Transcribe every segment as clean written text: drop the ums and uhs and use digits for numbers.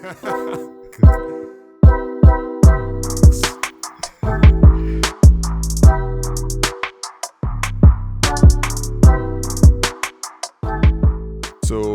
So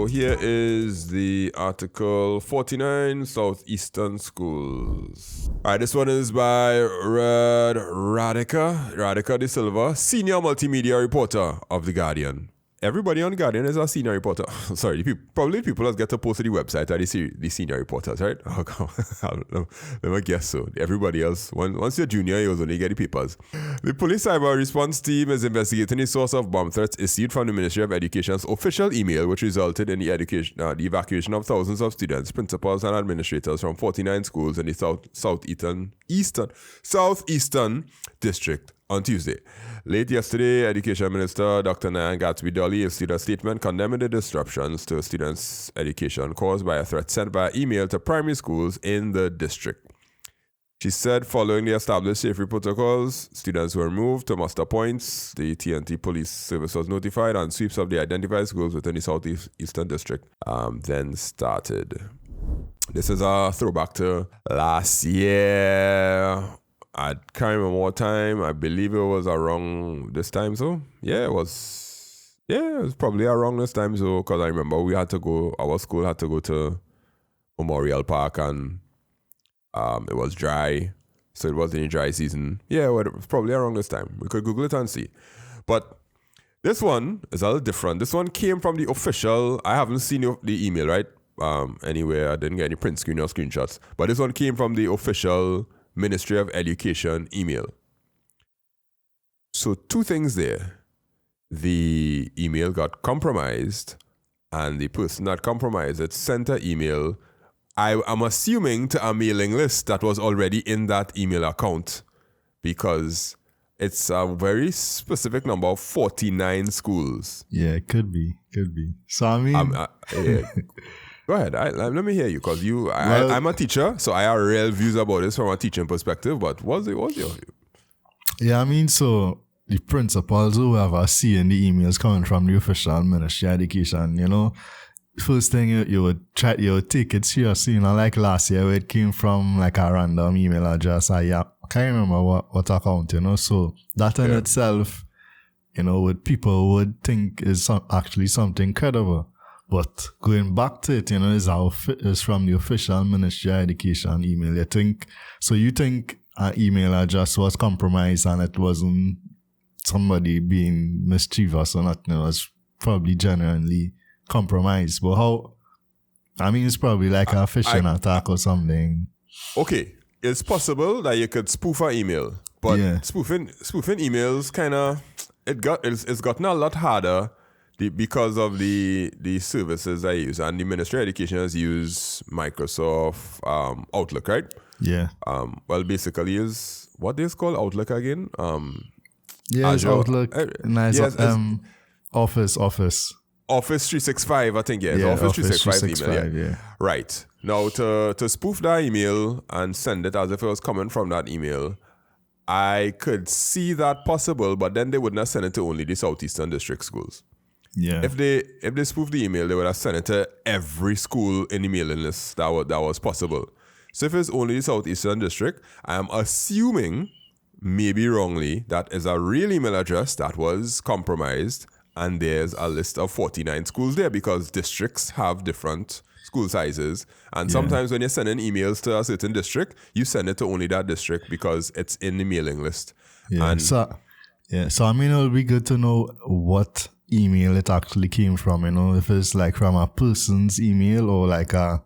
here is the article 49 Southeastern Schools. All right, this one is by Radhika De Silva, senior multimedia reporter of The Guardian. Everybody on The Guardian is a senior reporter. Sorry, probably people that get to post to the website are the senior reporters, right? Oh, God. I don't know. Let me guess so. Everybody else, once you're junior, you only get the papers. The police cyber response team is investigating the source of bomb threats issued from the Ministry of Education's official email, which resulted in the evacuation of thousands of students, principals, and administrators from 49 schools in the southeastern district on Tuesday. Late yesterday, Education Minister Dr. Nyan Gatsby-Dolly issued a statement condemning the disruptions to students' education caused by a threat sent by email to primary schools in the district. She said following the established safety protocols, students were moved to muster points. The TNT police service was notified and sweeps of the identified schools within the southeastern district then started. This is a throwback to last year. I can't remember what time. I believe it was around this time. So it was probably around this time. So because I remember our school had to go to Memorial Park and it was dry. So it was in the dry season. Yeah, well, it was probably around this time. We could Google it and see. But this one is a little different. This one came from the official. I haven't seen the email, right? Anywhere. I didn't get any print screen or screenshots. But this one came from the official Ministry of Education email. So two things there. The email got compromised, and the person that compromised it sent an email, I'm assuming, to a mailing list that was already in that email account, because it's a very specific number of 49 schools. Yeah, it could be. So I mean... Go ahead. Let me hear you, because I'm a teacher, so I have real views about this from a teaching perspective. But what's your view? Yeah, I mean, so the principals who have a see in the emails coming from the official Ministry of Education, first thing you would take it seriously. Like last year, where it came from like a random email address. I can't remember what account. So that in itself, what people would think is actually something credible. But going back to it, is from the official Ministry of Education email. You think an email address was compromised and it wasn't somebody being mischievous or nothing. It was probably genuinely compromised. But it's probably like a phishing attack or something. Okay, it's possible that you could spoof an email, but spoofing emails it's gotten a lot harder. Because of the services I use, and the Ministry of Education has used Microsoft Outlook, right? Yeah. Well, basically is what is called Outlook again? Azure. Outlook. Nice. Yes, Office. Office 365, I think. Yeah, Office 365 email. Yeah. Right. Now, to spoof that email and send it as if it was coming from that email, I could see that possible, but then they would not send it to only the Southeastern District schools. Yeah. If they spoofed the email, they would have sent it to every school in the mailing list that was possible. So if it's only the Southeastern District, I am assuming, maybe wrongly, that is a real email address that was compromised, and there's a list of 49 schools there, because districts have different school sizes, and sometimes when you're sending emails to a certain district, you send it to only that district because it's in the mailing list. Yeah. So I mean, it'll be good to know what email it actually came from, if it's like from a person's email or like a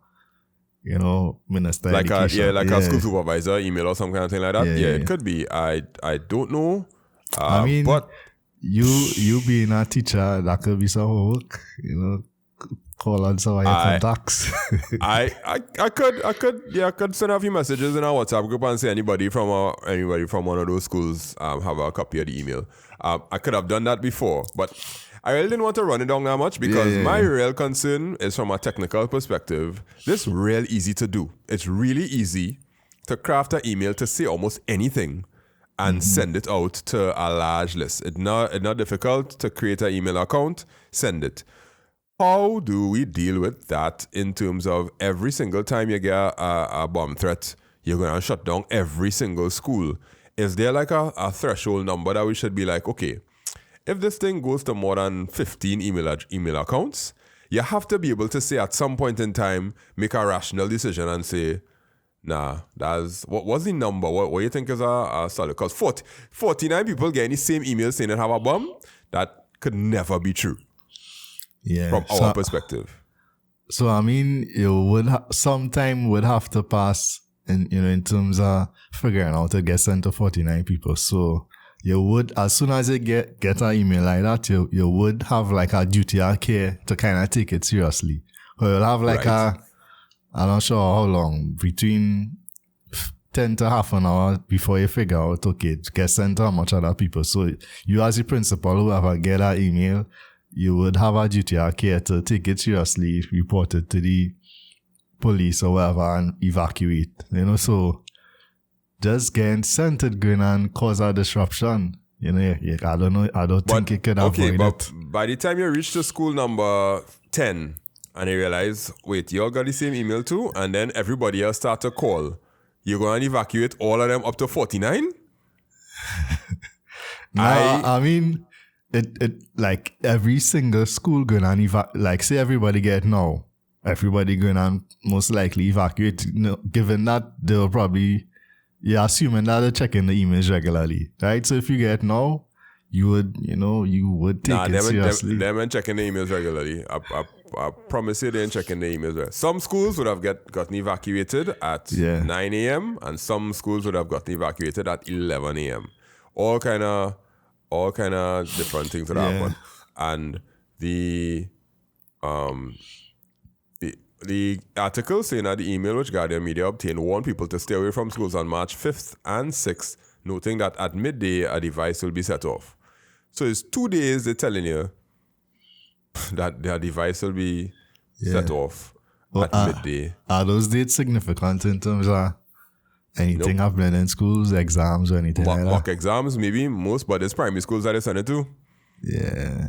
Minister like Education. A school supervisor email or some kind of thing like that. It could be. I don't know. I mean, but you being a teacher, that could be some work, call on some of your contacts. I could send a few messages in our WhatsApp group and say anybody from one of those schools have a copy of the email. I could have done that before, but I really didn't want to run it down that much, because my real concern is from a technical perspective. This is real easy to do. It's really easy to craft an email to say almost anything and send it out to a large list. It's not difficult to create an email account, send it. How do we deal with that in terms of every single time you get a bomb threat, you're going to shut down every single school? Is there like a threshold number that we should be like, okay, if this thing goes to more than 15 email accounts, you have to be able to say at some point in time, make a rational decision and say, nah, that's what's the number? What you think is a solid? Because 49 people getting the same email saying they have a bomb, that could never be true. Yeah. From our perspective. So I mean, you would sometime would have to pass in terms of figuring out to get sent to 49 people. So you would, as soon as you get an email like that, you would have like a duty of care to kind of take it seriously. Or you'll have like I'm not sure how long, between 10 to half an hour before you figure out, okay, to get sent to how much other people. So you as the principal, whoever get that email, you would have a duty of care to take it seriously, report it to the police or whatever and evacuate. So just getting sent it going and cause a disruption. I don't know. I don't think it could avoid it. By the time you reach to school number 10 and you realize, wait, you all got the same email too, and then everybody else start to call, you're going to evacuate all of them up to 49? I mean, it like every single school going to like say everybody get now, everybody going to most likely evacuate. Given that they'll probably, you're assuming that they're checking the emails regularly, right? So if you get now, you would take it seriously. Them and checking the emails regularly. I promise you they ain't checking the emails. Some schools would have gotten evacuated at 9 a.m. and some schools would have gotten evacuated at 11 a.m. All kind of different things that happen. And the article saying that the email which Guardian Media obtained warned people to stay away from schools on March 5th and 6th, noting that at midday a device will be set off. So it's 2 days they're telling you that their device will be set off at midday. Are those dates significant in terms of anything happening in schools, exams or anything like that? Mock exams, maybe most, but it's primary schools that they send it to. Yeah.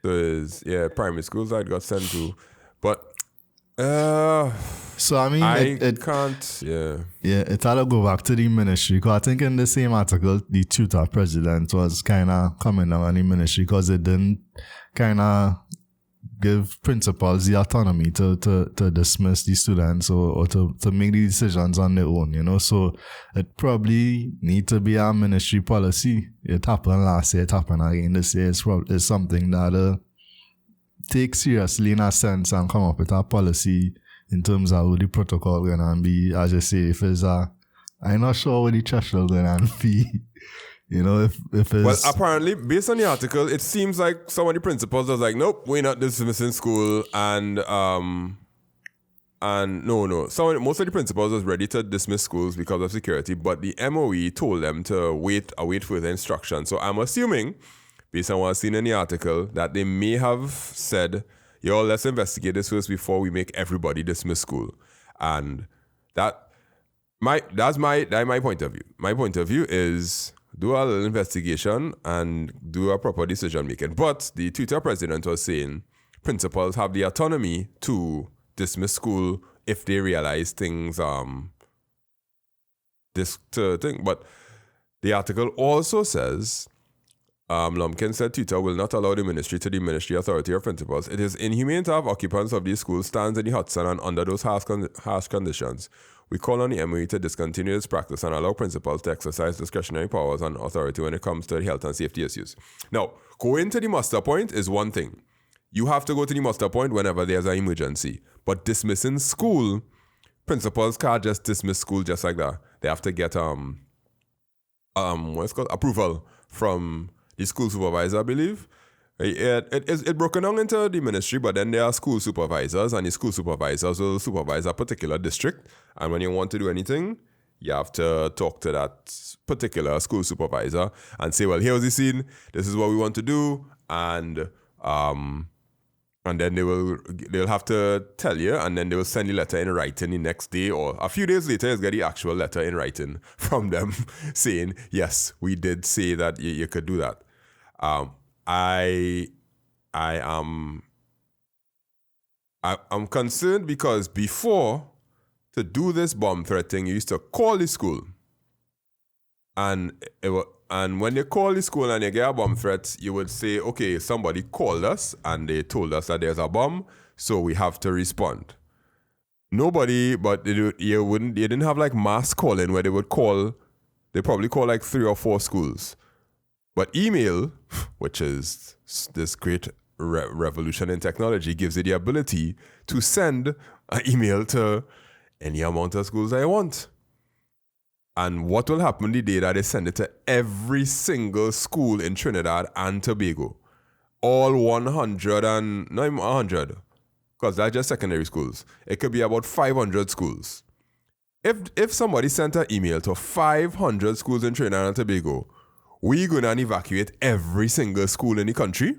So it's, primary schools that got sent to. But so I mean, it can't. It had to go back to the ministry, because I think in the same article, the tutor president was kind of coming down on the ministry because it didn't kind of give principals the autonomy to dismiss the students or to make the decisions on their own. So it probably need to be a ministry policy. It happened last year, it happened again this year. It's something that take seriously in a sense and come up with a policy in terms of how the protocol going to be. As you say, if it's I'm not sure what the threshold going to be. If it's... Well, apparently, based on the article, it seems like some of the principals was like, nope, we're not dismissing school, and no. Most of the principals was ready to dismiss schools because of security, but the MOE told them to await further instruction. So I'm assuming, based on what I've seen in the article, that they may have said, yo, let's investigate this first before we make everybody dismiss school. And that's my point of view. My point of view is do a little investigation and do a proper decision making. But the tutor president was saying principals have the autonomy to dismiss school if they realize things But the article also says Lumpkin said tutor will not allow the ministry to the ministry authority of principals. It is inhumane to have occupants of these schools stand in the hot sun and under those harsh conditions. We call on the MOE to discontinue this practice and allow principals to exercise discretionary powers and authority when it comes to health and safety issues. Now, going to the muster point is one thing. You have to go to the muster point whenever there's an emergency. But dismissing school, principals can't just dismiss school just like that. They have to get approval from the school supervisor, I believe. It's broken down into the ministry, but then there are school supervisors, and the school supervisors will supervise a particular district. And when you want to do anything, you have to talk to that particular school supervisor and say, well, here's the scene, this is what we want to do, and then they'll have to tell you, and then they will send the letter in writing the next day, or a few days later, you'll get the actual letter in writing from them saying, yes, we did say that you could do that. I am I'm concerned because before, to do this bomb threat thing, you used to call the school. And when you call the school and you get a bomb threat, you would say, okay, somebody called us and they told us that there's a bomb, so we have to respond. Nobody, but you didn't have like mass calling where they would call, they probably call like 3 or 4 schools. But email, which is this great revolution in technology, gives you the ability to send an email to any amount of schools I want. And what will happen the day that they send it to every single school in Trinidad and Tobago? All 100 and, not even 100, because that's just secondary schools. It could be about 500 schools. If somebody sent an email to 500 schools in Trinidad and Tobago, we're going to evacuate every single school in the country?